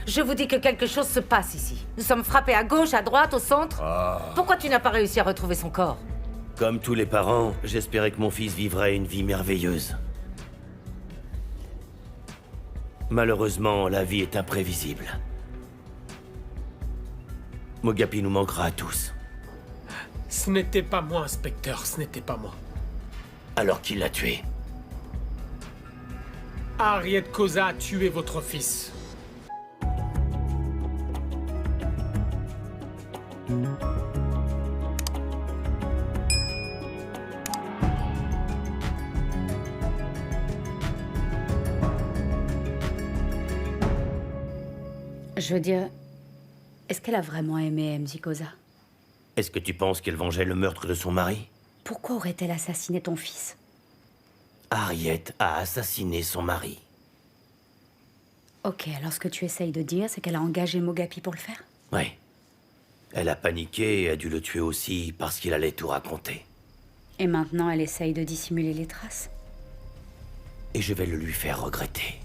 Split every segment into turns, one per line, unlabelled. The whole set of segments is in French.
Je vous dis que quelque chose se passe ici. Nous sommes frappés à gauche, à droite, au centre. Pourquoi tu n'as pas réussi à retrouver son corps?
Comme tous les parents, j'espérais que mon fils vivrait une vie merveilleuse. Malheureusement, la vie est imprévisible. Mogapi nous manquera à tous.
Ce n'était pas moi, inspecteur, ce n'était pas moi.
Alors qui l'a tué?
Harriet Koza a tué votre fils.
Je veux dire, est-ce qu'elle a vraiment aimé MJ Koza?
Est-ce que tu penses qu'elle vengeait le meurtre de son mari?
Pourquoi aurait-elle assassiné ton fils?
Harriet a assassiné son mari.
Ok, alors ce que tu essayes de dire, c'est qu'elle a engagé Mogapi pour le faire?
Oui. Elle a paniqué et a dû le tuer aussi parce qu'il allait tout raconter.
Et maintenant, elle essaye de dissimuler les traces?
Et je vais le lui faire regretter.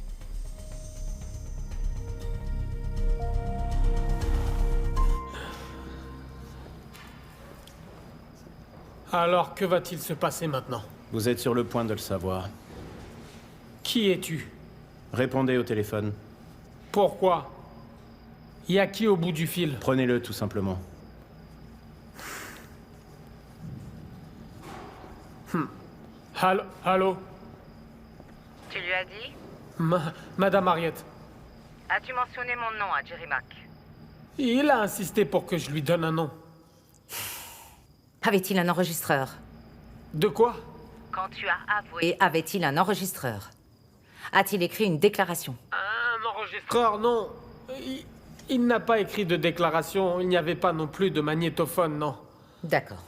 Alors, que va-t-il se passer maintenant?
Vous êtes sur le point de le savoir.
Qui es-tu?
Répondez au téléphone.
Pourquoi? Y a qui au bout du fil?
Prenez-le, tout simplement.
Allô? Allô?
Tu lui as dit?
Madame Harriet.
As-tu mentionné mon nom à Jerry Mack?
Il a insisté pour que je lui donne un nom.
Avait-il un enregistreur?
De quoi?
Quand tu as avoué, avait-il un enregistreur? A-t-il écrit une déclaration?
Un enregistreur, non. Il n'a pas écrit de déclaration. Il n'y avait pas non plus de magnétophone, non.
D'accord.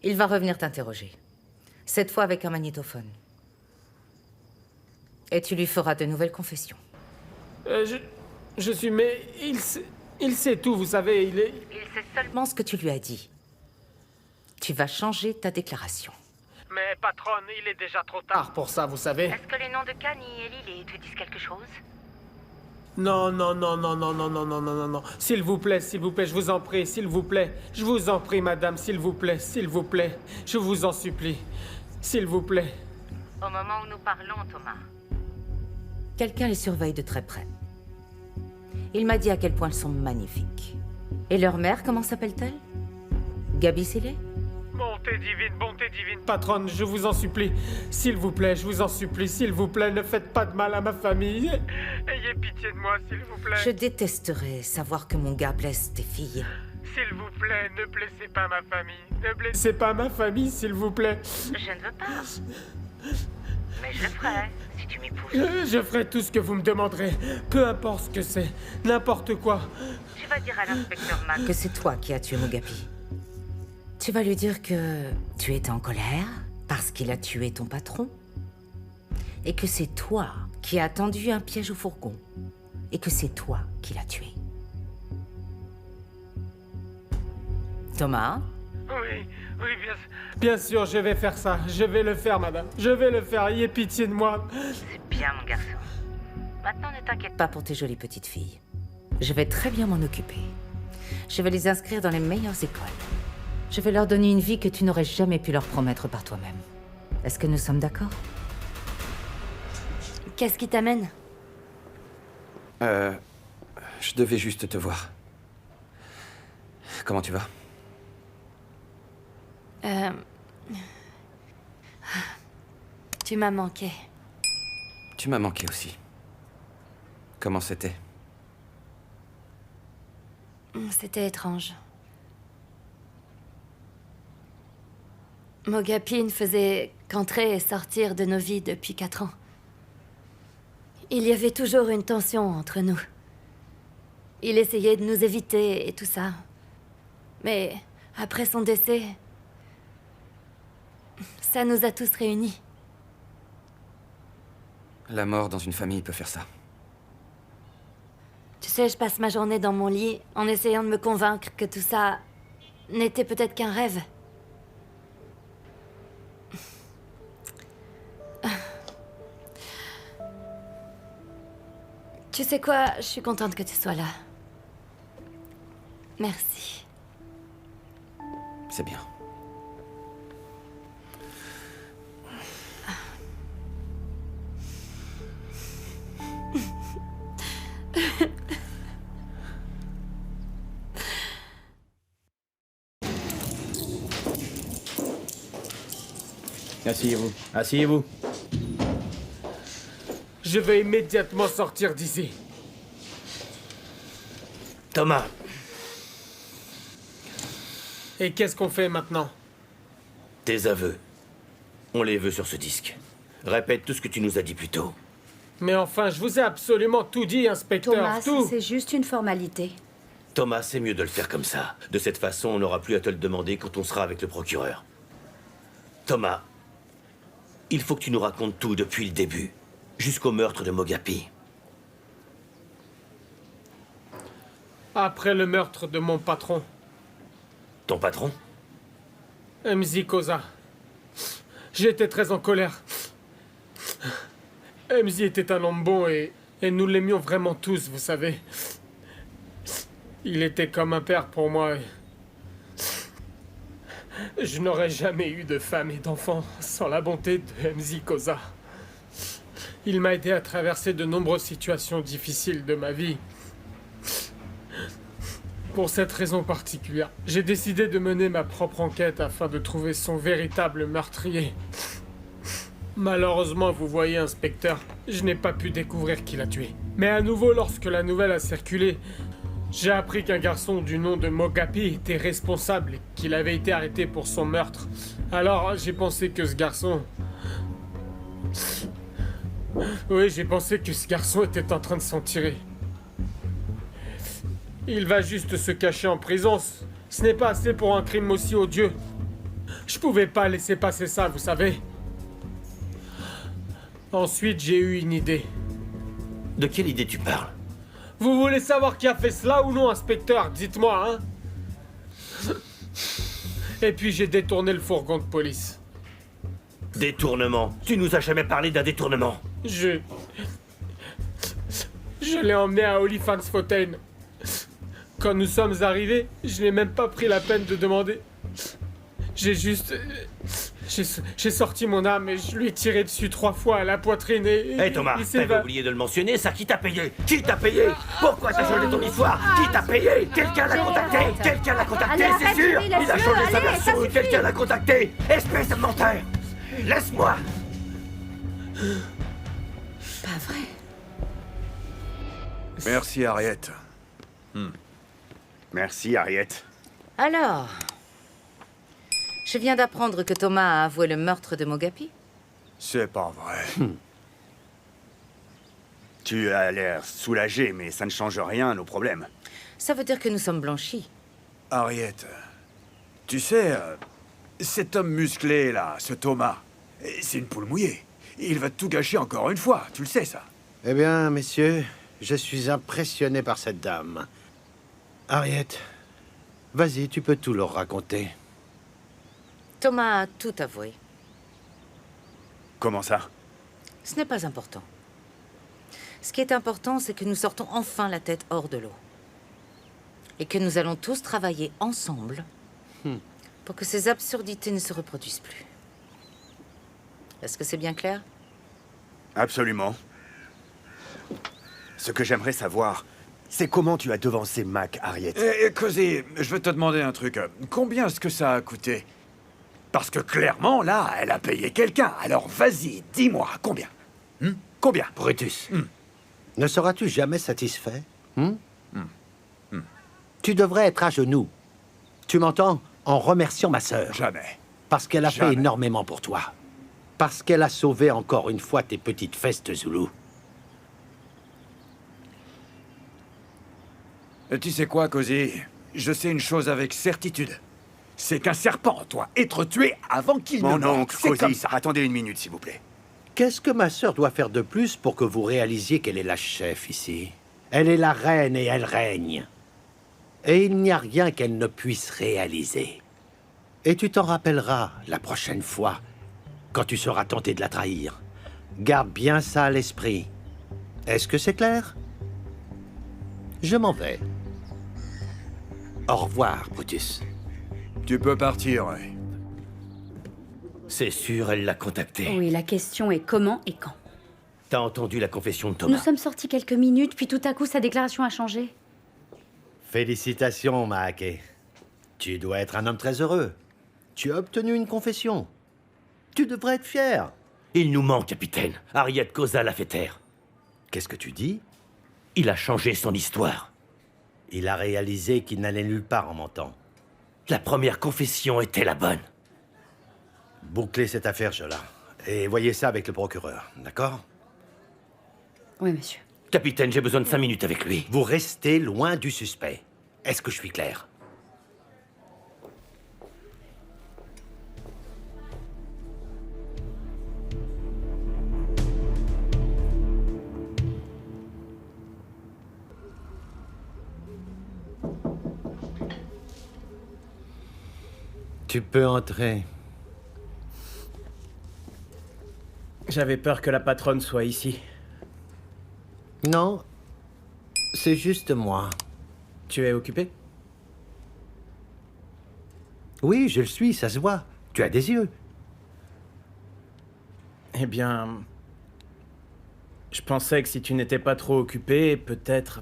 Il va revenir t'interroger. Cette fois avec un magnétophone. Et tu lui feras de nouvelles confessions.
Je suis... Mais il sait tout, vous savez, il est...
Il sait seulement ce que tu lui as dit. Tu vas changer ta déclaration.
Mais patronne, il est déjà trop tard pour ça, vous savez.
Est-ce que les noms de Kani et Lily te disent quelque chose?
Non, non, non, non, non, non, non, non, non, non, non. S'il vous plaît, je vous en prie, s'il vous plaît. Je vous en prie, madame, s'il vous plaît, je vous en supplie. S'il vous plaît.
Au moment où nous parlons, Thomas, quelqu'un les surveille de très près. Il m'a dit à quel point elles sont magnifiques. Et leur mère, comment s'appelle-t-elle? Gabi Sillet?
Bonté divine, patronne, je vous en supplie. S'il vous plaît, je vous en supplie, s'il vous plaît, ne faites pas de mal à ma famille. Ayez pitié de moi, s'il vous plaît.
Je détesterais savoir que mon gars blesse tes filles.
S'il vous plaît, ne blessez pas ma famille. Ne blessez pas ma famille, s'il vous plaît.
Je ne veux pas. Mais je le ferai, si tu m'y pousses.
Je ferai tout ce que vous me demanderez. Peu importe ce que c'est. N'importe quoi.
Tu vas dire à l'inspecteur Mack que c'est toi qui as tué Mogapi. Tu vas lui dire que tu étais en colère parce qu'il a tué ton patron. Et que c'est toi qui as tendu un piège au fourgon. Et que c'est toi qui l'as tué. Thomas?
Oui, bien sûr, je vais faire ça. Je vais le faire, madame. Je vais le faire. Ayez pitié de moi.
C'est bien, mon garçon. Maintenant, ne t'inquiète pas pour tes jolies petites filles. Je vais très bien m'en occuper. Je vais les inscrire dans les meilleures écoles. Je vais leur donner une vie que tu n'aurais jamais pu leur promettre par toi-même. Est-ce que nous sommes d'accord?
Qu'est-ce qui t'amène?
Je devais juste te voir. Comment tu vas?
Tu m'as manqué.
Tu m'as manqué aussi. Comment c'était?
C'était étrange. Mogapi ne faisait qu'entrer et sortir de nos vies depuis 4 ans. Il y avait toujours une tension entre nous. Il essayait de nous éviter et tout ça. Mais après son décès, ça nous a tous réunis.
La mort dans une famille peut faire ça.
Tu sais, je passe ma journée dans mon lit en essayant de me convaincre que tout ça n'était peut-être qu'un rêve. Tu sais quoi? Je suis contente que tu sois là. Merci.
C'est bien.
Asseyez-vous. Asseyez-vous.
Je vais immédiatement sortir d'ici.
Thomas,
Et qu'est-ce qu'on fait maintenant?
tes aveux. On les veut sur ce disque. Répète tout ce que tu nous as dit plus tôt.
Mais enfin, je vous ai absolument tout dit, inspecteur,
Thomas,
tout.
c'est juste une formalité.
Thomas, c'est mieux de le faire comme ça. De cette façon, on n'aura plus à te le demander quand on sera avec le procureur. Thomas, il faut que tu nous racontes tout depuis le début, jusqu'au meurtre de Mogapi.
Après le meurtre de mon patron,
Ton patron?
MZ Koza. J'étais très en colère. MZ était un homme bon et nous l'aimions vraiment tous, vous savez. Il était comme un père pour moi. Je n'aurais jamais eu de femme et d'enfant sans la bonté de MZ Koza. Il m'a aidé à traverser de nombreuses situations difficiles de ma vie. Pour cette raison particulière, j'ai décidé de mener ma propre enquête afin de trouver son véritable meurtrier. Malheureusement, vous voyez, inspecteur, je n'ai pas pu découvrir qui l'a tué. Mais à nouveau, lorsque la nouvelle a circulé, j'ai appris qu'un garçon du nom de Mogapi était responsable et qu'il avait été arrêté pour son meurtre. Alors, j'ai pensé que ce garçon... Oui, j'ai pensé que ce garçon était en train de s'en tirer. Il va juste se cacher en prison. Ce n'est pas assez pour un crime aussi odieux. Je pouvais pas laisser passer ça, vous savez. Ensuite, j'ai eu une idée.
De quelle idée tu parles?
Vous voulez savoir qui a fait cela ou non, inspecteur? Dites-moi, hein? Et puis j'ai détourné le fourgon de police.
Détournement. Tu nous as jamais parlé d'un détournement.
Je l'ai emmené à Olifantsfontein. Quand nous sommes arrivés, je n'ai même pas pris la peine de demander. J'ai juste... J'ai sorti mon arme et je lui ai tiré dessus 3 fois à la poitrine et...
Hé Thomas,
il s'est
t'avais oublié de le mentionner, ça, qui t'a payé? Qui t'a payé? Pourquoi t'as changé ton histoire? Qui t'a payé? Quelqu'un l'a contacté? Quelqu'un l'a contacté,
Allez,
c'est
arrête,
sûr!
lui,
Il a
laisse-le,
changé sa
allez,
version,
ça suffit.
quelqu'un l'a contacté! Espèce de menteur! Laisse-moi!
Pas vrai.
Merci, Harriet.
Merci, Harriet.
Alors, je viens d'apprendre que Thomas a avoué le meurtre de Mogapi.
C'est pas vrai.
Tu as l'air soulagé, mais ça ne change rien à nos problèmes.
Ça veut dire que nous sommes blanchis.
Harriet, tu sais, cet homme musclé, là, ce Thomas, c'est une poule mouillée. Il va tout gâcher encore une fois, tu le sais, ça.
Eh bien, messieurs, je suis impressionné par cette dame. Harriet, vas-y, tu peux tout leur raconter.
Thomas a tout avoué.
Comment ça?
Ce n'est pas important. Ce qui est important, c'est que nous sortons enfin la tête hors de l'eau. Et que nous allons tous travailler ensemble pour que ces absurdités ne se reproduisent plus. Est-ce que c'est bien clair?
Absolument. Ce que j'aimerais savoir, c'est comment tu as devancé Mac, Harriet.
Cosy, je veux te demander un truc. Combien est-ce que ça a coûté? Parce que clairement, là, elle a payé quelqu'un. Alors vas-y, dis-moi, combien? Combien?
Brutus, ne seras-tu jamais satisfait? Tu devrais être à genoux. Tu m'entends? En remerciant ma sœur.
Jamais.
Parce qu'elle a fait
Jamais.
énormément pour toi. Parce qu'elle a sauvé encore une fois tes petites fesses de Zoulou.
Tu sais quoi, Cosy? Je sais une chose avec certitude. C'est qu'un serpent doit être tué avant qu'il ne
Mon
meure.
oncle,
C'est comme
Cosy,
ça.
attendez une minute, s'il vous plaît.
Qu'est-ce que ma sœur doit faire de plus pour que vous réalisiez qu'elle est la chef ici? Elle est la reine et elle règne. Et il n'y a rien qu'elle ne puisse réaliser. Et tu t'en rappelleras la prochaine fois, quand tu seras tenté de la trahir. Garde bien ça à l'esprit. Est-ce que c'est clair? Je m'en vais. Au revoir, Brutus.
Tu peux partir, ouais.
C'est sûr, elle l'a contacté.
Oui, la question est comment et quand.
T'as entendu la confession de
Nous
Thomas?
sommes sortis quelques minutes, puis tout à coup, sa déclaration a changé.
Félicitations, Maake. Tu dois être un homme très heureux. Tu as obtenu une confession. Tu devrais être fier.
Il nous ment, capitaine. Harriet Kosa l'a fait taire.
Qu'est-ce que tu dis?
Il a changé son histoire.
Il a réalisé qu'il n'allait nulle part en mentant.
La première confession était la bonne.
Bouclez cette affaire, Jola. Et voyez ça avec le procureur, d'accord?
Oui, monsieur.
Capitaine, j'ai besoin de 5 minutes avec lui.
Vous restez loin du suspect. Est-ce que je suis clair? Tu peux entrer.
J'avais peur que la patronne soit ici.
Non, c'est juste moi.
Tu es occupé?
Oui, je le suis, ça se voit. Tu as des yeux.
Eh bien... Je pensais que si tu n'étais pas trop occupé, peut-être...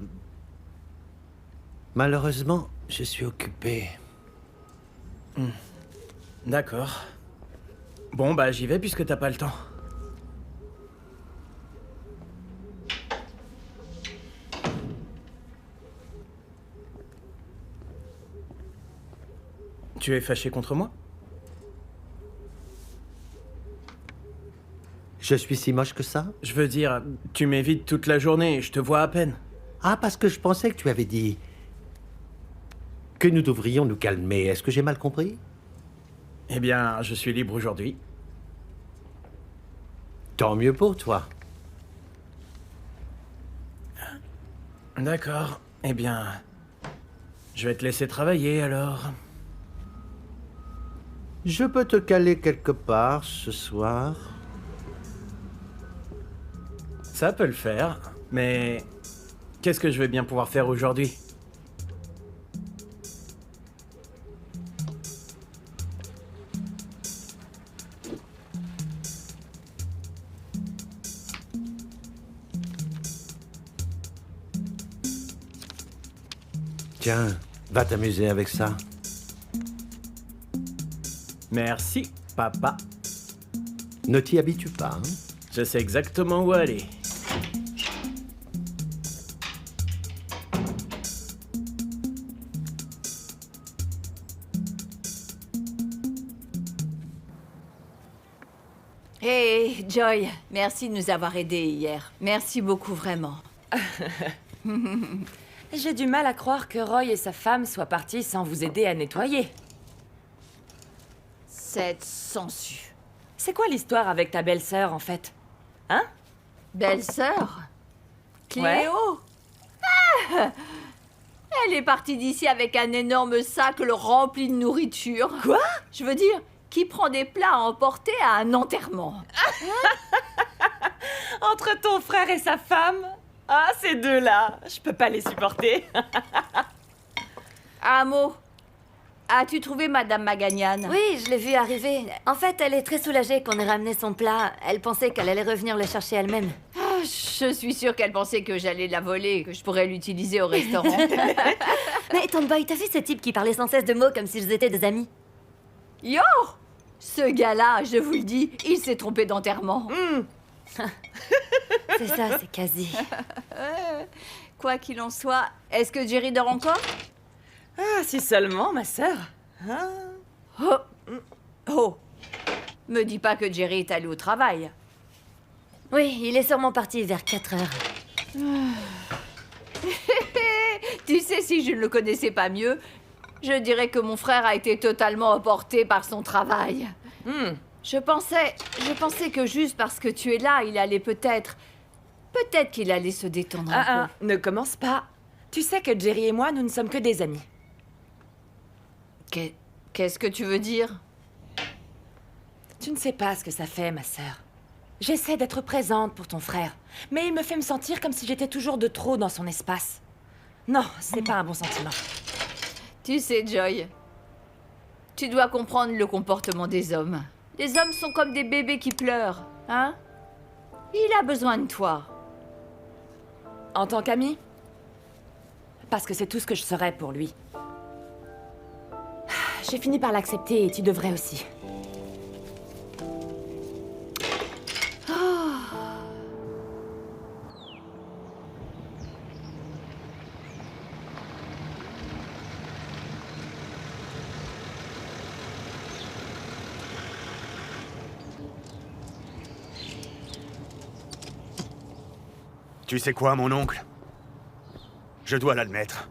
Malheureusement, je suis occupé.
D'accord. Bon, bah j'y vais puisque t'as pas le temps. Tu es fâché contre moi?
Je suis si moche que ça?
Je veux dire, tu m'évites toute la journée et je te vois à peine.
Ah, parce que je pensais que tu avais dit que nous devrions nous calmer. Est-ce que j'ai mal compris?
Eh bien, je suis libre aujourd'hui.
Tant mieux pour toi.
D'accord. Eh bien... Je vais te laisser travailler alors.
Je peux te caler quelque part ce soir.
Ça peut le faire, mais... Qu'est-ce que je vais bien pouvoir faire aujourd'hui?
Tiens, va t'amuser avec ça.
Merci, papa.
Ne t'y habitue pas, hein?
Je sais exactement où aller.
Hey, Joy, merci de nous avoir aidés hier. Merci beaucoup, vraiment.
J'ai du mal à croire que Roy et sa femme soient partis sans vous aider à nettoyer.
Cette sangsue.
C'est quoi l'histoire avec ta belle-sœur, en fait? Hein?
Belle-sœur? Cléo?
Ouais.
Ah! Elle est partie d'ici avec un énorme sac rempli de nourriture.
Quoi?
Je veux dire, qui prend des plats à emporter à un enterrement.
Entre ton frère et sa femme? Ah, ces deux-là, je peux pas les supporter.
Amo, as-tu trouvé Madame Magagnane?
Oui, je l'ai vue arriver. En fait, elle est très soulagée qu'on ait ramené son plat. Elle pensait qu'elle allait revenir le chercher elle-même.
Ah, je suis sûre qu'elle pensait que j'allais la voler, que je pourrais l'utiliser au restaurant.
Mais Tomboy, t'as vu ce type qui parlait sans cesse de mots comme s'ils étaient des amis?
Yo! Ce gars-là, je vous le dis, il s'est trompé d'enterrement.
C'est ça, c'est quasi.
Quoi qu'il en soit, est-ce que Jerry dort encore?
Ah, si seulement, ma sœur. Hein?
Oh! Oh! Me dis pas que Jerry est allé au travail.
Oui, il est sûrement parti vers 4 heures.
Tu sais, si je ne le connaissais pas mieux, je dirais que mon frère a été totalement emporté par son travail. Je pensais que juste parce que tu es là, il allait peut-être qu'il allait se détendre un peu.
Ne commence pas. Tu sais que Jerry et moi, nous ne sommes que des amis.
Qu'est-ce que tu veux dire?
Tu ne sais pas ce que ça fait, ma sœur. J'essaie d'être présente pour ton frère, mais il me fait me sentir comme si j'étais toujours de trop dans son espace. Non, c'est pas un bon sentiment.
Tu sais, Joy, tu dois comprendre le comportement des hommes. Les hommes sont comme des bébés qui pleurent, hein? Il a besoin de toi.
En tant qu'ami? Parce que c'est tout ce que je serais pour lui. J'ai fini par l'accepter et tu devrais aussi.
Tu sais quoi, mon oncle? Je dois l'admettre.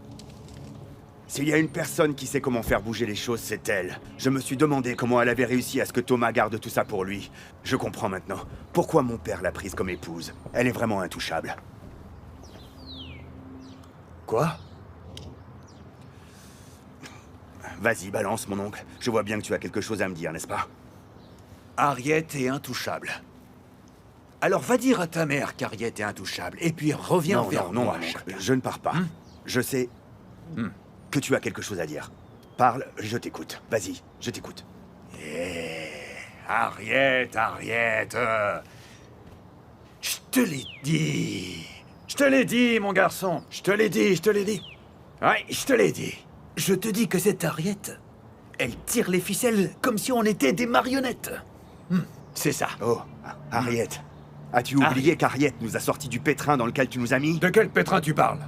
S'il y a une personne qui sait comment faire bouger les choses, c'est elle. Je me suis demandé comment elle avait réussi à ce que Thomas garde tout ça pour lui. Je comprends maintenant. Pourquoi mon père l'a prise comme épouse. Elle est vraiment intouchable. Quoi? Vas-y, balance, mon oncle. Je vois bien que tu as quelque chose à me dire, n'est-ce pas?
Harriet est intouchable. Alors va dire à ta mère qu'Harriet est intouchable, et puis reviens vers
non,
moi,
mon oncle.
chacun.
Je ne pars pas. Je sais que tu as quelque chose à dire. Parle, je t'écoute. Vas-y, je t'écoute.
Harriet, je te l'ai dit. Je te l'ai dit, mon garçon. Je te l'ai dit. Ouais, je te l'ai dit. Je te dis que cette Harriet, elle tire les ficelles comme si on était des marionnettes. C'est ça.
Oh, Harriet. As-tu oublié qu'Harriet nous a sortis du pétrin dans lequel tu nous as mis?
De quel pétrin tu parles?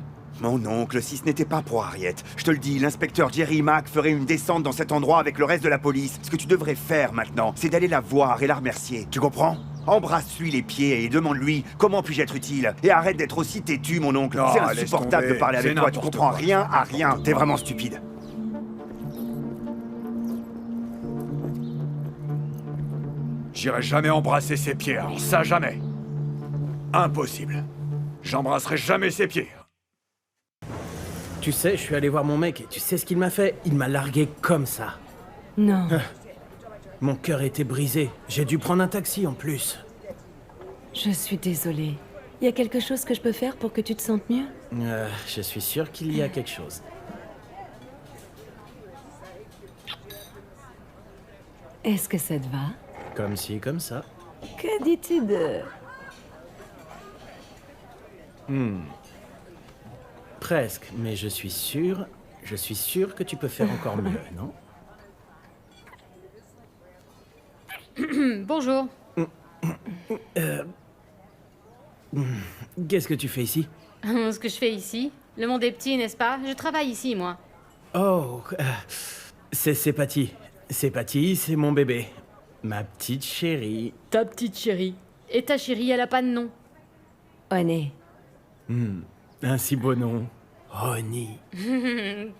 Mon oncle, si ce n'était pas pour Harriet, je te le dis, l'inspecteur Jerry Mack ferait une descente dans cet endroit avec le reste de la police. Ce que tu devrais faire maintenant, c'est d'aller la voir et la remercier. Tu comprends? Embrasse-lui les pieds et demande-lui comment puis-je être utile. Et arrête d'être aussi têtu, mon oncle.
Non,
C'est
laisse
insupportable
tomber.
de parler avec
C'est
toi. Tu
n'importe
comprends
quoi.
rien à rien. T'es vraiment stupide.
J'irai jamais embrasser ses pieds, alors ça jamais. Impossible. J'embrasserai jamais ses pieds.
Tu sais, je suis allé voir mon mec et tu sais ce qu'il m'a fait? Il m'a largué comme ça.
Non.
Mon cœur était brisé. J'ai dû prendre un taxi en plus.
Je suis désolée. Y a quelque chose que je peux faire pour que tu te sentes mieux?
Je suis sûr qu'il y a quelque chose.
Est-ce que ça te va?
Comme ci, comme ça.
Que dis-tu de...
Presque, mais je suis sûr que tu peux faire encore mieux, non?
Bonjour.
Qu'est-ce que tu fais ici?
Ce que je fais ici? Le monde est petit, n'est-ce pas? Je travaille ici, moi.
Oh, c'est Patty. C'est Patty, c'est mon bébé. Ma petite chérie.
Ta petite chérie. Et ta chérie, elle a pas de nom.
Honey.
Un si beau nom. Honey.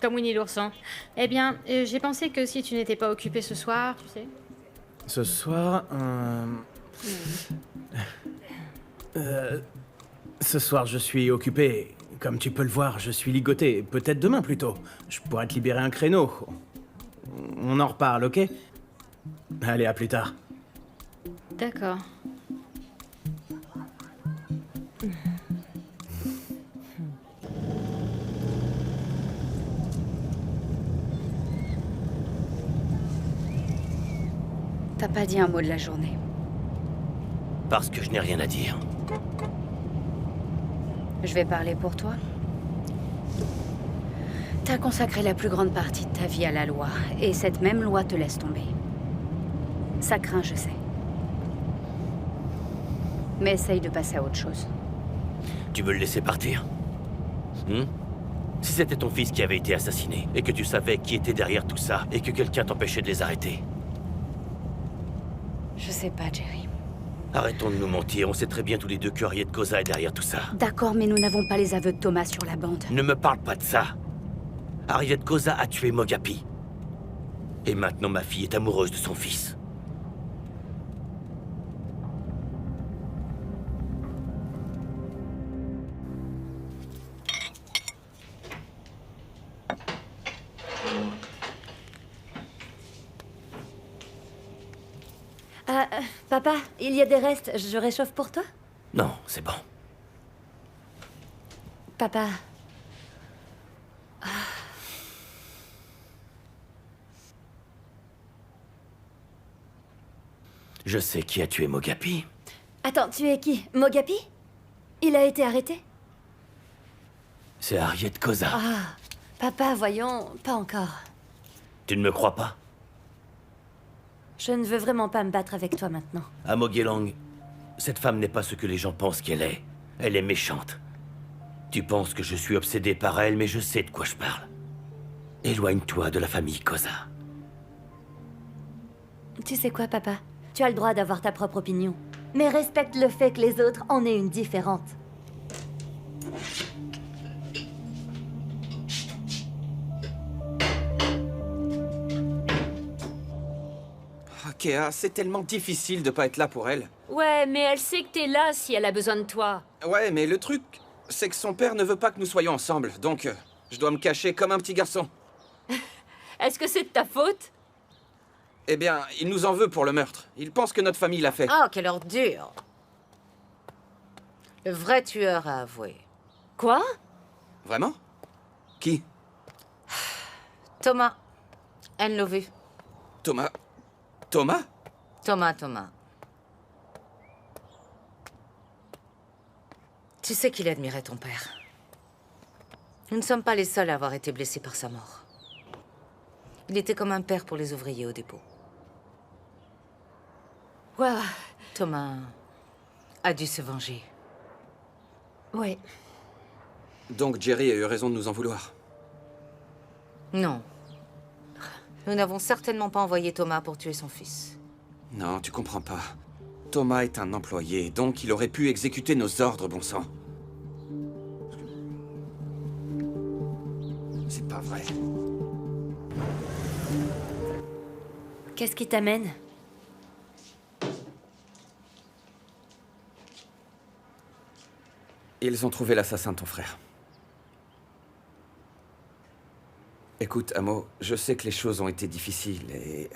Comme Winnie l'ourson. Eh bien, j'ai pensé que si tu n'étais pas occupé ce soir, tu sais...
Ce soir, ce soir, je suis occupé. Comme tu peux le voir, je suis ligoté. Peut-être demain plutôt. Je pourrais te libérer un créneau. On en reparle, ok? Allez, à plus tard.
D'accord.
T'as pas dit un mot de la journée.
Parce que je n'ai rien à dire.
Je vais parler pour toi. T'as consacré la plus grande partie de ta vie à la loi, et cette même loi te laisse tomber. Ça craint, je sais. Mais essaye de passer à autre chose.
Tu veux le laisser partir? Si c'était ton fils qui avait été assassiné, et que tu savais qui était derrière tout ça, et que quelqu'un t'empêchait de les arrêter.
Je sais pas, Jerry.
Arrêtons de nous mentir, on sait très bien tous les deux que Harriet Cosa est derrière tout ça.
D'accord, mais nous n'avons pas les aveux de Thomas sur la bande.
Ne me parle pas de ça. Harriet Cosa a tué Mogapi. Et maintenant ma fille est amoureuse de son fils.
Papa, il y a des restes. Je réchauffe pour toi?
Non, c'est bon.
Papa,
Je sais qui a tué Mogapi.
Attends, tu es qui? Mogapi? Il a été arrêté?
C'est Harriet Koza.
Ah, papa, voyons, pas encore.
Tu ne me crois pas?
Je ne veux vraiment pas me battre avec toi maintenant.
À Mogelang, cette femme n'est pas ce que les gens pensent qu'elle est. Elle est méchante. Tu penses que je suis obsédé par elle, mais je sais de quoi je parle. Éloigne-toi de la famille Koza.
Tu sais quoi, papa? Tu as le droit d'avoir ta propre opinion. Mais respecte le fait que les autres en aient une différente.
Kéa, c'est tellement difficile de pas être là pour elle.
Ouais, mais elle sait que t'es là si elle a besoin de toi.
Ouais, mais le truc, c'est que son père ne veut pas que nous soyons ensemble, donc je dois me cacher comme un petit garçon.
Est-ce que c'est de ta faute?
Eh bien, il nous en veut pour le meurtre. Il pense que notre famille l'a fait.
Oh, quelle ordure! Le vrai tueur a avoué.
Quoi?
Vraiment? Qui?
Thomas. Elle l'a vu.
Thomas? Thomas?
Thomas. Tu sais qu'il admirait ton père. Nous ne sommes pas les seuls à avoir été blessés par sa mort. Il était comme un père pour les ouvriers au dépôt.
Waouh.
Thomas a dû se venger.
Ouais.
Donc Jerry a eu raison de nous en vouloir.
Non. Nous n'avons certainement pas envoyé Thomas pour tuer son fils.
Non, tu comprends pas. Thomas est un employé, donc il aurait pu exécuter nos ordres, bon sang. C'est pas vrai.
Qu'est-ce qui t'amène?
Ils ont trouvé l'assassin de ton frère. Écoute, Amo, je sais que les choses ont été difficiles et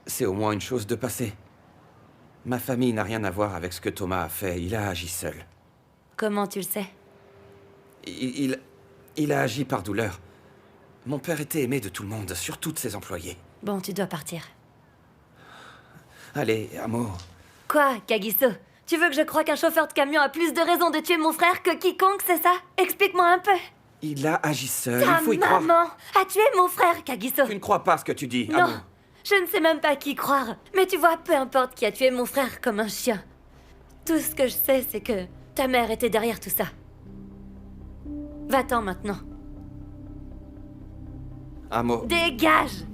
c'est au moins une chose de passé. Ma famille n'a rien à voir avec ce que Thomas a fait. Il a agi seul.
Comment tu le sais?
Il a agi par douleur. Mon père était aimé de tout le monde, surtout de ses employés.
Bon, tu dois partir.
Allez, Amo.
Quoi, Kagiso? Tu veux que je croie qu'un chauffeur de camion a plus de raisons de tuer mon frère que quiconque, c'est ça? Explique-moi un peu.
Il a agi seul,
Ta
il faut y croire.
maman a tué mon frère, Kagiso.
Tu ne crois pas ce que tu dis,
Non,
Amo.
je ne sais même pas qui croire. Mais tu vois, peu importe qui a tué mon frère comme un chien. Tout ce que je sais, c'est que ta mère était derrière tout ça. Va-t'en maintenant.
Amo.
Dégage!